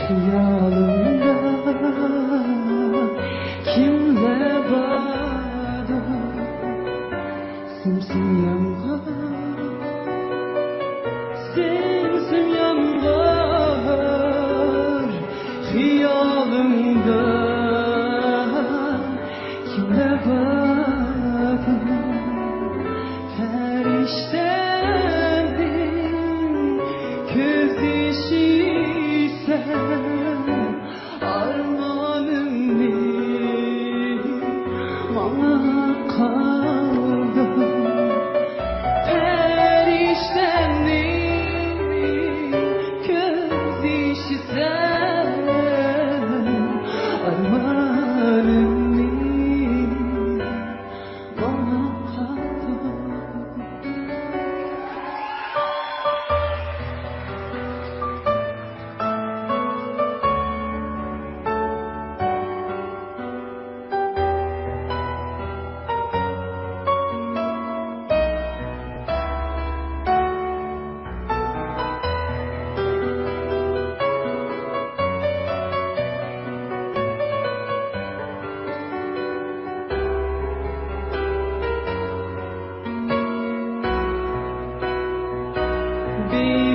Xiyalımda kimler vardı? Simsim yağmur, simsim yağmur. Xiyalımda kimler vardı? Periştendin göz işi sen, armağanım ne bana kaldı. Periştendin göz işi sen, armağanım ne bana kaldı.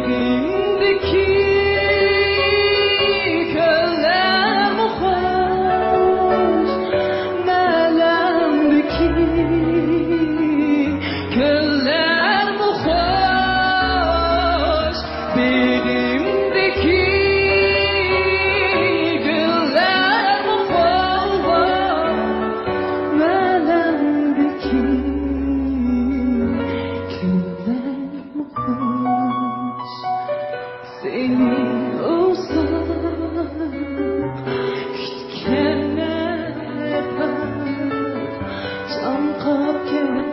Belimdeki kalem hoş, melemdeki kalem hoş. Belimdeki kalem hoş, melemdeki kalem hoş. Seni olsam kütkenler can kapken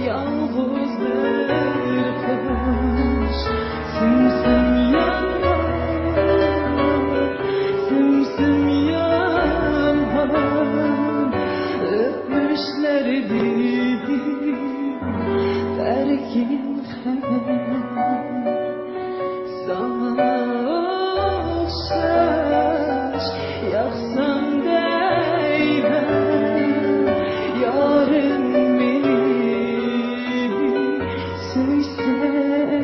yalnızdır kış. Simsim yanmar, simsim yanmar. Öpmüşlerdir terkin haber. Sana okşaş yaksan değmem, yarın beni söysene.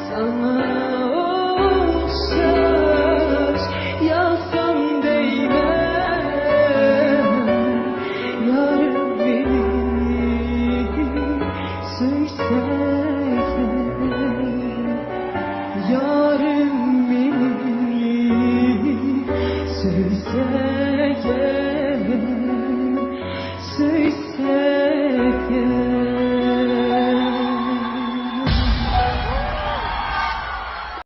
Sana okşaş yaksan değmem, yarın beni söysene. Yarım beni söylesene.